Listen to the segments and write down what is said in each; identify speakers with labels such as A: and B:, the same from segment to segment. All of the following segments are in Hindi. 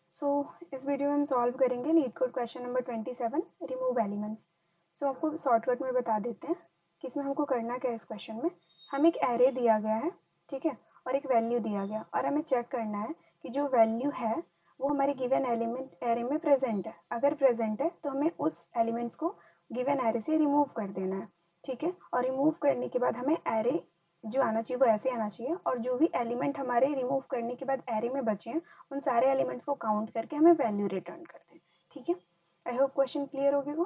A: इस वीडियो में हम सॉल्व करेंगे leet code question number 27 remove elements. आपको शॉर्टकट में बता देते हैं कि इसमें हमको करना क्या है। इस क्वेश्चन में हम एक एरे दिया गया है, ठीक है, और एक वैल्यू दिया गया और हमें चेक करना है कि जो वैल्यू है वो हमारे गिवन एलिमेंट एरे में प्रेजेंट है। अगर प्रेजेंट है तो हमें उस एलिमेंट्स को गिवन एरे से रिमूव कर देना है, ठीक है। और रिमूव करने के बाद हमें एरे जो आना चाहिए वो ऐसे आना चाहिए और जो भी एलिमेंट हमारे रिमूव करने के बाद एरे में बचे हैं उन सारे एलिमेंट्स को काउंट करके हमें वैल्यू रिटर्न करते हैं, ठीक है। आई होप क्वेश्चन क्लियर हो गया।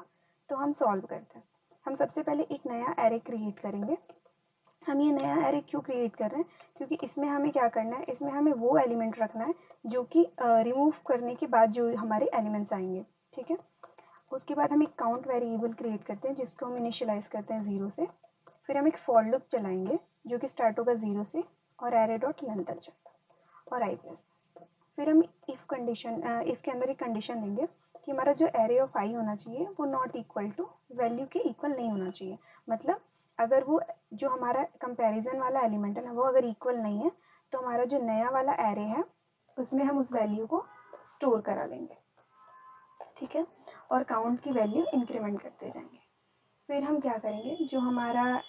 A: तो हम सॉल्व करते हैं। हम सबसे पहले एक नया एरे क्रिएट करेंगे। हम ये नया एरे क्यों क्रिएट कर रहे हैं, क्योंकि इसमें हमें क्या करना है, इसमें हमें वो एलिमेंट रखना है जो कि रिमूव करने के बाद जो हमारे एलिमेंट्स आएंगे, ठीक है। उसके बाद हम एक काउंट वेरिएबल क्रिएट करते हैं जिसको हम इनिशियलाइज करते हैं 0 से। फिर हम एक फॉर लूप चलाएंगे जो कि स्टार्ट होगा 0 से और एरे डॉट लेंथ तक जाएगा और आई प्लस प्लस। फिर हम इफ़ के अंदर एक कंडीशन देंगे कि हमारा जो एरे ऑफ आई होना चाहिए वो नॉट इक्वल टू वैल्यू के इक्वल नहीं होना चाहिए। मतलब अगर वो जो हमारा कंपैरिजन वाला एलिमेंट है ना वो अगर इक्वल नहीं है तो हमारा जो नया वाला एरे है उसमें हम उस वैल्यू को स्टोर करा लेंगे, ठीक है। और काउंट की वैल्यू इंक्रीमेंट करते जाएंगे। फिर हम क्या करेंगे, जो हमारा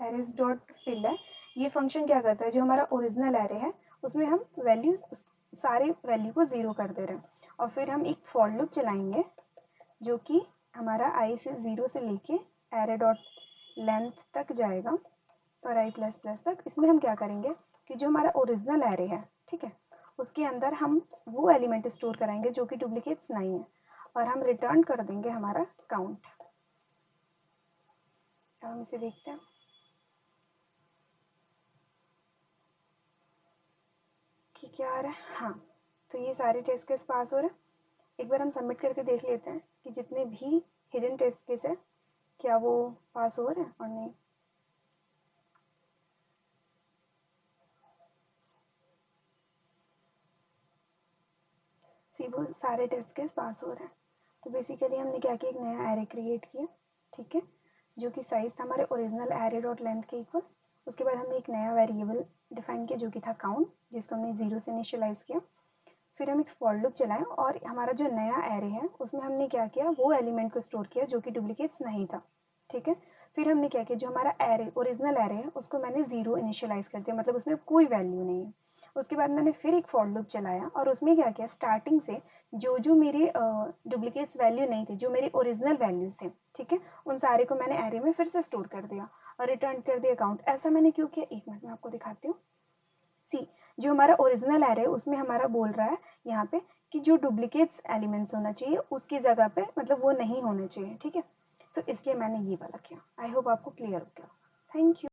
A: एरेस डॉट फिल है ये फंक्शन क्या करता है, जो हमारा ओरिजिनल एरे है उसमें हम वैल्यू सारे वैल्यू को 0 कर दे रहे हैं। और फिर हम एक फॉर लूप चलाएंगे जो कि हमारा आई से 0 से लेके एरे डॉट लेंथ तक जाएगा और आई प्लस प्लस तक। इसमें हम क्या करेंगे कि जो हमारा ओरिजिनल एरे है, ठीक है, उसके अंदर हम वो एलिमेंट स्टोर कराएंगे जो कि डुप्लीकेट्स नहीं है और हम रिटर्न कर देंगे हमारा काउंट। अब हम इसे देखते हैं कि क्या आ रहा है। हाँ, तो ये सारे टेस्ट केस पास हो रहे हैं। एक बार हम सबमिट करके देख लेते हैं कि जितने भी हिडन टेस्ट केस है क्या वो पास हो रहे हैं और नहीं। सी वो सारे टेस्ट केस पास हो रहे हैं। तो बेसिकली हमने क्या किया, एक नया एरे क्रिएट किया, ठीक है, जो कि साइज था हमारे ओरिजिनल एरे डॉट लेंथ के इक्वल। उसके बाद हमने एक नया वेरिएबल डिफाइन किया जो कि था काउंट, जिसको हमने 0 से इनिशियलाइज किया। फिर हम एक फॉर लूप चलाएं और हमारा जो नया एरे है उसमें हमने क्या किया, वो एलिमेंट को स्टोर किया जो कि डुप्लीकेट्स नहीं था, ठीक है। फिर हमने क्या किया, जो हमारा एरे ओरिजिनल एरे है उसको मैंने 0 इनिशियलाइज कर दिया, मतलब उसमें कोई वैल्यू नहीं है। उसके बाद मैंने फिर एक फॉर लूप चलाया और उसमें क्या किया, स्टार्टिंग से जो जो मेरे डुप्लीकेट्स वैल्यू नहीं थे, जो मेरे ओरिजिनल वैल्यूज थे, ठीक है, उन सारे को मैंने एरे में फिर से स्टोर कर दिया और रिटर्न कर दिया काउंट। ऐसा मैंने क्यों किया, एक मिनट में आपको दिखाती हूँ। सी जो हमारा ओरिजिनल एरे है उसमें हमारा बोल रहा है यहाँ पे कि जो डुप्लीकेट्स एलिमेंट्स होना चाहिए उसकी जगह पे मतलब वो नहीं होने चाहिए, ठीक है। तो इसलिए मैंने ये वाला किया। आई होप आपको क्लियर हो गया। Thank you.